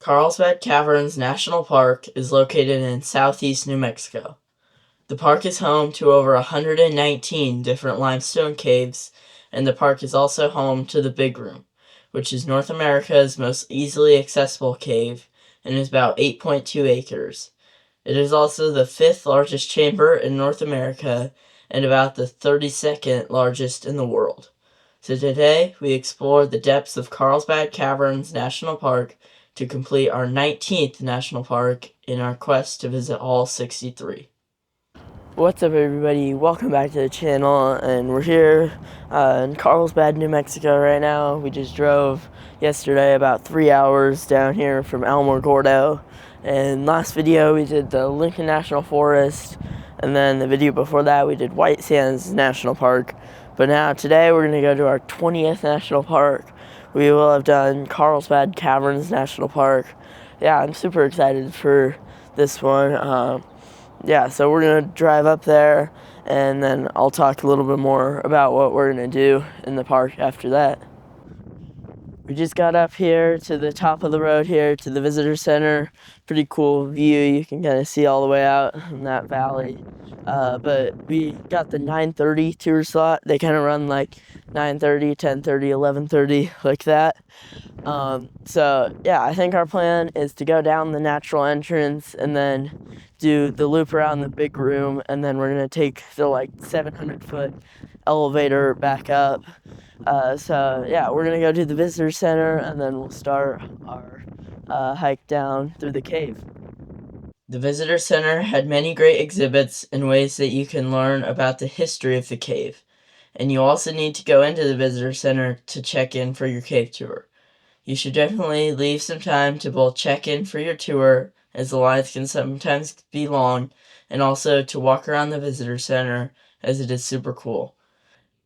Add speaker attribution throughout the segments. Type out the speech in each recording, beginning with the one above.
Speaker 1: Carlsbad Caverns National Park is located in southeast New Mexico. The park is home to over 119 different limestone caves, and the park is also home to the Big Room, which is North America's most easily accessible cave and is about 8.2 acres. It is also the fifth largest chamber in North America and about the 32nd largest in the world. So today we explore the depths of Carlsbad Caverns National Park to complete our 19th national park in our quest to visit all 63. What's up, everybody? Welcome back to the channel, and we're here in Carlsbad, New Mexico right now. We just drove yesterday about 3 hours down here from Elmore Gordo, and last video we did the Lincoln National Forest, and then the video before that we did White Sands National Park. But now today we're going to go to our 20th national park. We will have done Carlsbad Caverns National Park. Yeah, I'm super excited for this one. So we're going to drive up there, and then I'll talk a little bit more about what we're going to do in the park after that. We just got up here to the top of the road here to the visitor center. Pretty cool view. You can kind of see all the way out in that valley. But we got the 9:30 tour slot. They kind of run like 9:30, 10:30, 11:30, like that. I think our plan is to go down the natural entrance and then do the loop around the Big Room, and then we're going to take the 700-foot elevator back up. We're going to go to the visitor center, and then we'll start our hike down through the cave. The visitor center had many great exhibits and ways that you can learn about the history of the cave. And you also need to go into the visitor center to check in for your cave tour. You should definitely leave some time to both check in for your tour, as the lines can sometimes be long, and also to walk around the visitor center, as it is super cool.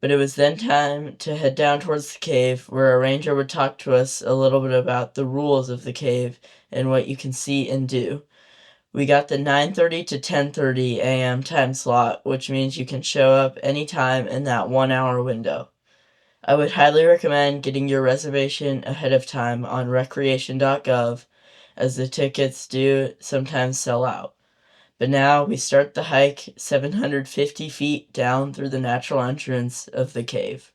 Speaker 1: But it was then time to head down towards the cave, where a ranger would talk to us a little bit about the rules of the cave and what you can see and do. We got the 9:30 to 10:30 a.m. time slot, which means you can show up anytime in that 1 hour window. I would highly recommend getting your reservation ahead of time on recreation.gov, as the tickets do sometimes sell out. But now we start the hike 750 feet down through the natural entrance of the cave.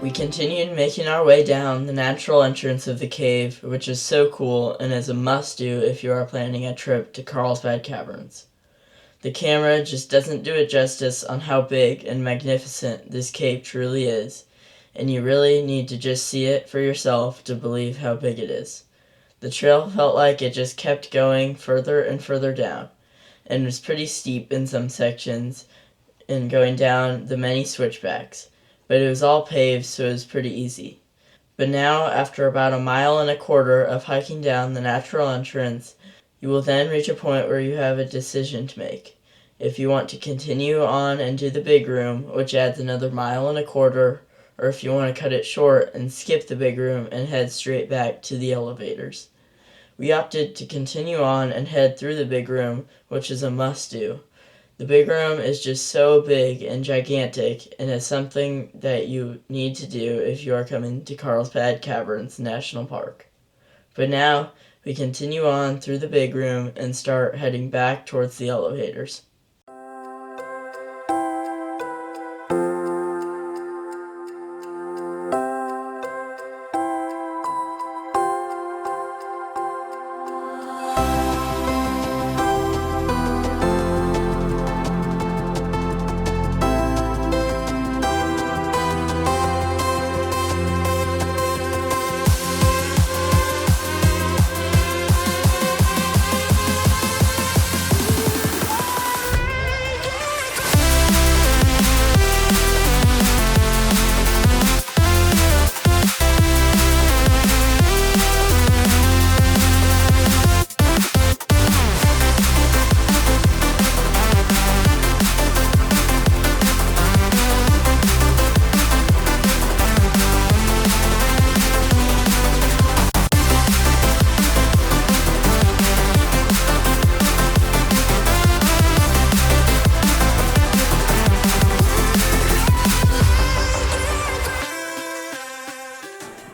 Speaker 1: We continued making our way down the natural entrance of the cave, which is so cool and is a must-do if you are planning a trip to Carlsbad Caverns. The camera just doesn't do it justice on how big and magnificent this cave truly is, and you really need to just see it for yourself to believe how big it is. The trail felt like it just kept going further and further down, and was pretty steep in some sections and going down the many switchbacks, but it was all paved, so it was pretty easy. But now, after about 1.25 miles of hiking down the natural entrance, you will then reach a point where you have a decision to make. If you want to continue on and do the big room, which adds another 1.25 miles, or if you want to cut it short and skip the big room and head straight back to the elevators. We opted to continue on and head through the big room, which is a must-do. The big room is just so big and gigantic, and is something that you need to do if you are coming to Carlsbad Caverns National Park. But now, we continue on through the big room and start heading back towards the elevators.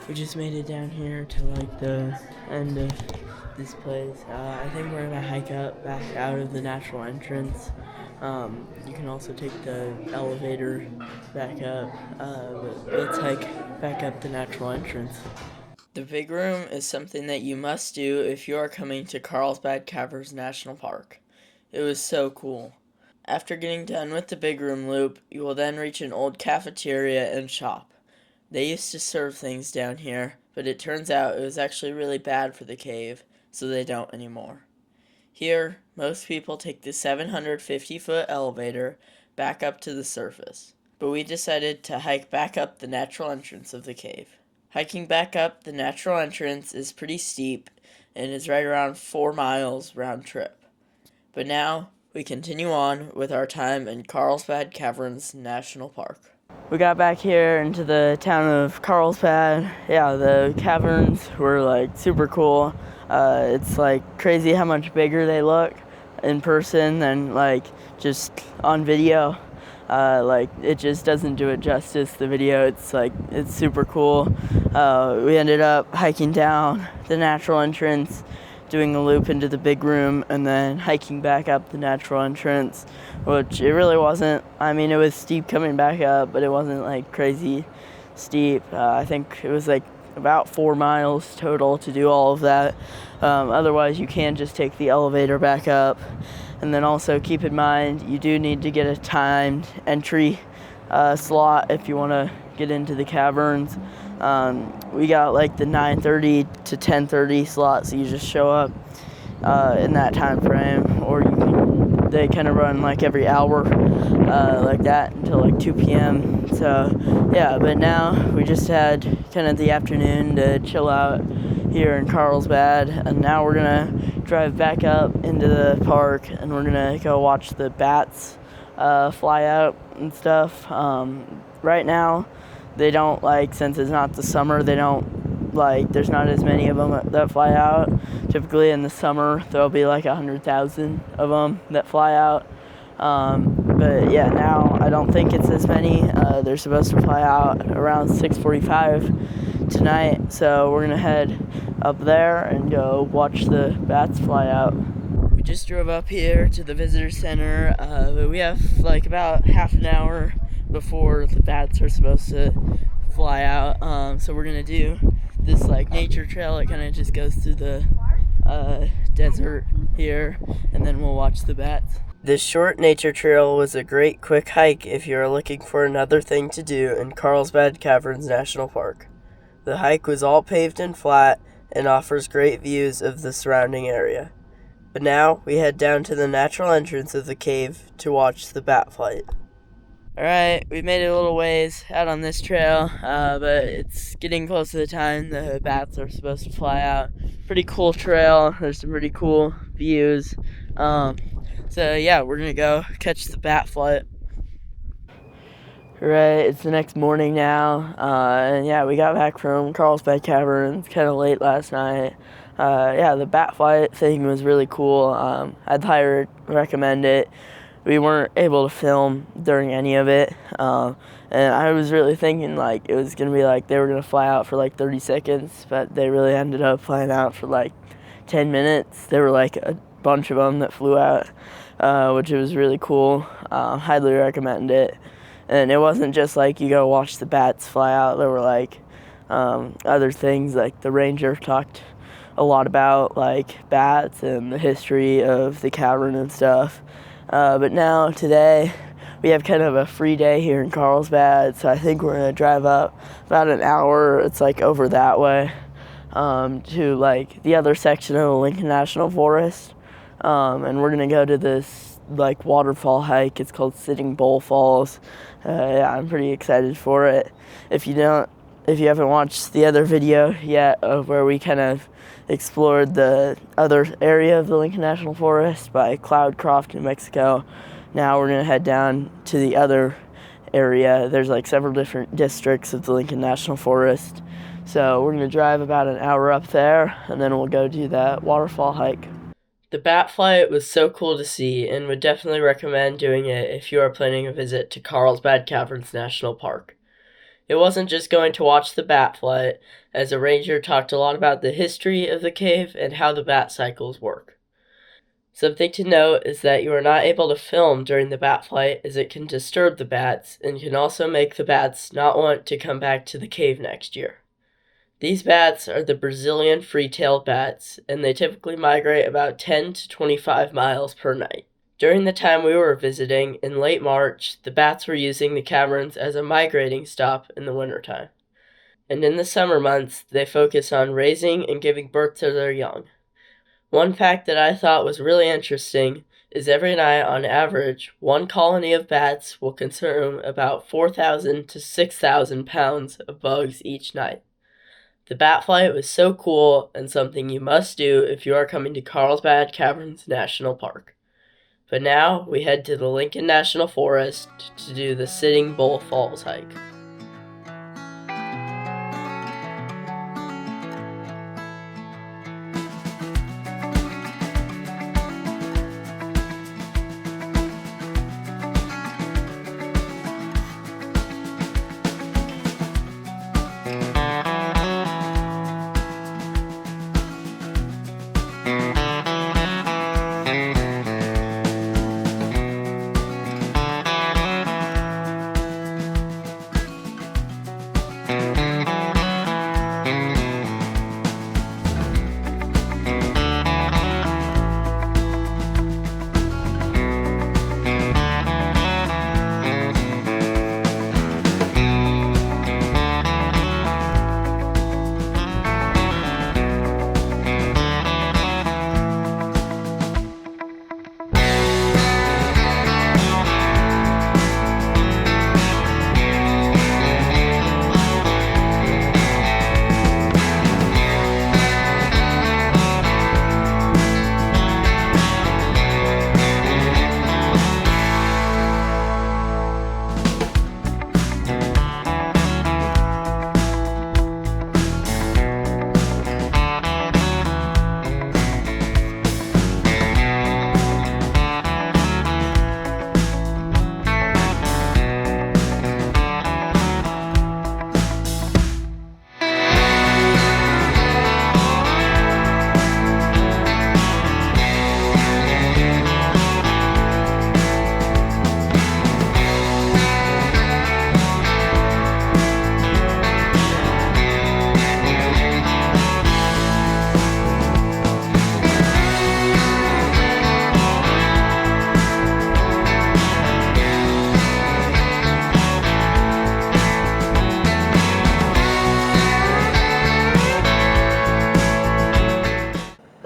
Speaker 1: We just made it down here to like the end of this place. I think we're gonna hike up back out of the natural entrance. You can also take the elevator back up, but let's hike back up the natural entrance. The big room is something that you must do if you are coming to Carlsbad Caverns National Park. It was so cool. After getting done with the big room loop, you will then reach an old cafeteria and shop. They used to serve things down here, but it turns out it was actually really bad for the cave, so they don't anymore. Here, most people take the 750-foot elevator back up to the surface, but we decided to hike back up the natural entrance of the cave. Hiking back up the natural entrance is pretty steep and is right around 4 miles round trip. But now, we continue on with our time in Carlsbad Caverns National Park. We got back here into the town of Carlsbad. Yeah, the caverns were like super cool. It's like crazy how much bigger they look in person than like just on video. Like it just doesn't do it justice, the video. It's super cool. We ended up hiking down the natural entrance, doing a loop into the big room, and then hiking back up the natural entrance, which it really wasn't. I mean, it was steep coming back up, but it wasn't like crazy steep. I think it was like about 4 miles total to do all of that. Otherwise, you can just take the elevator back up. And then also keep in mind, you do need to get a timed entry slot if you want to get into the caverns. We got like the 9:30 to 10:30 slot, so you just show up in that time frame, or they kind of run like every hour like that until like 2 p.m. So yeah, but now we just had kind of the afternoon to chill out here in Carlsbad, and now we're gonna drive back up into the park and we're gonna go watch the bats fly out and stuff. Right now they don't, like, since it's not the summer, they don't, like, there's not as many of them that fly out. Typically in the summer there'll be like 100,000 of them that fly out. But yeah, now I don't think it's as many. They're supposed to fly out around 6:45 tonight, so we're gonna head up there and go watch the bats fly out. We just drove up here to the visitor center, but we have like about half an hour before the bats are supposed to fly out. So we're gonna do this like nature trail. It kind of just goes through the desert here, and then we'll watch the bats. This short nature trail was a great quick hike if you are looking for another thing to do in Carlsbad Caverns National Park. The hike was all paved and flat and offers great views of the surrounding area. But now we head down to the natural entrance of the cave to watch the bat flight. Alright, we made it a little ways out on this trail, but it's getting close to the time the bats are supposed to fly out. Pretty cool trail, there's some pretty cool views. So yeah, we're gonna go catch the bat flight. Right, it's the next morning now, and yeah, we got back from Carlsbad Caverns kind of late last night. Yeah, the bat flight thing was really cool. I'd highly recommend it. We weren't able to film during any of it, and I was really thinking like it was gonna be like they were gonna fly out for like 30 seconds, but they really ended up flying out for like 10 minutes. There were like a bunch of them that flew out, which was really cool. Highly recommend it. And it wasn't just like you go watch the bats fly out. There were like other things like the ranger talked a lot about like bats and the history of the cavern and stuff. But now today we have kind of a free day here in Carlsbad, so I think we're gonna drive up about an hour. It's like over that way to like the other section of the Lincoln National Forest, and we're gonna go to this like waterfall hike. It's called Sitting Bull Falls. Yeah, I'm pretty excited for it. If you haven't watched the other video yet of where we kind of explored the other area of the Lincoln National Forest by Cloudcroft, New Mexico, now we're gonna head down to the other area. There's like several different districts of the Lincoln National Forest. So we're gonna drive about an hour up there, and then we'll go do that waterfall hike. The bat flight was so cool to see, and would definitely recommend doing it if you are planning a visit to Carlsbad Caverns National Park. It wasn't just going to watch the bat flight, as a ranger talked a lot about the history of the cave and how the bat cycles work. Something to note is that you are not able to film during the bat flight, as it can disturb the bats and can also make the bats not want to come back to the cave next year. These bats are the Brazilian free-tailed bats, and they typically migrate about 10 to 25 miles per night. During the time we were visiting, in late March, the bats were using the caverns as a migrating stop in the wintertime. And in the summer months, they focus on raising and giving birth to their young. One fact that I thought was really interesting is every night, on average, one colony of bats will consume about 4,000 to 6,000 pounds of bugs each night. The bat flight was so cool and something you must do if you are coming to Carlsbad Caverns National Park. But now we head to the Lincoln National Forest to do the Sitting Bull Falls hike.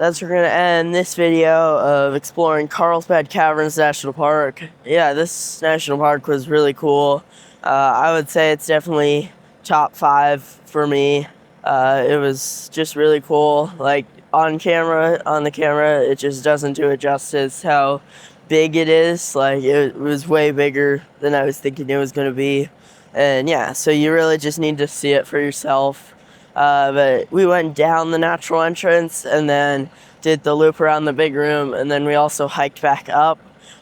Speaker 1: that's where we're going to end this video of exploring Carlsbad Caverns National Park. Yeah, this national park was really cool. I would say it's definitely top 5 for me. It was just really cool. Like, on the camera, it just doesn't do it justice how big it is. Like, it was way bigger than I was thinking it was going to be. And yeah, so you really just need to see it for yourself. But we went down the natural entrance and then did the loop around the big room, and then we also hiked back up,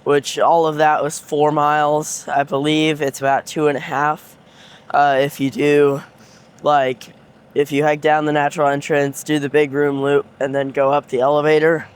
Speaker 1: which all of that was 4 miles, I believe. It's about 2.5 if you do, like, if you hike down the natural entrance, do the big room loop, and then go up the elevator.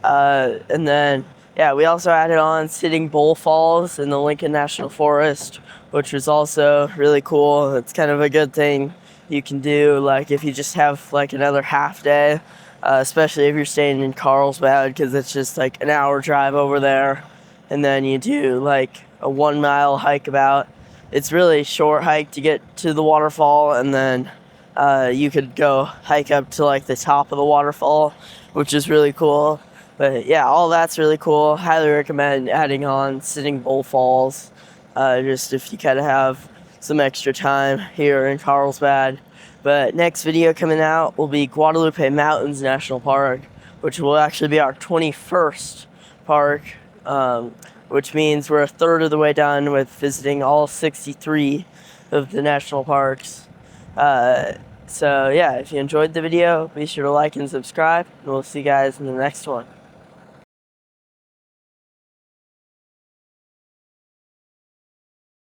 Speaker 1: And then, yeah, we also added on Sitting Bull Falls in the Lincoln National Forest, which was also really cool. It's kind of a good thing you can do, like, if you just have, like, another half day, especially if you're staying in Carlsbad, because it's just, like, an hour drive over there, and then you do, like, a 1 mile hike about. It's really a short hike to get to the waterfall, and then you could go hike up to, like, the top of the waterfall, which is really cool. But yeah, all that's really cool. Highly recommend adding on Sitting Bull Falls, just if you kind of have some extra time here in Carlsbad. But next video coming out will be Guadalupe Mountains National Park, which will actually be our 21st park, which means we're a third of the way done with visiting all 63 of the national parks. So yeah, if you enjoyed the video, be sure to like and subscribe, and we'll see you guys in the next one.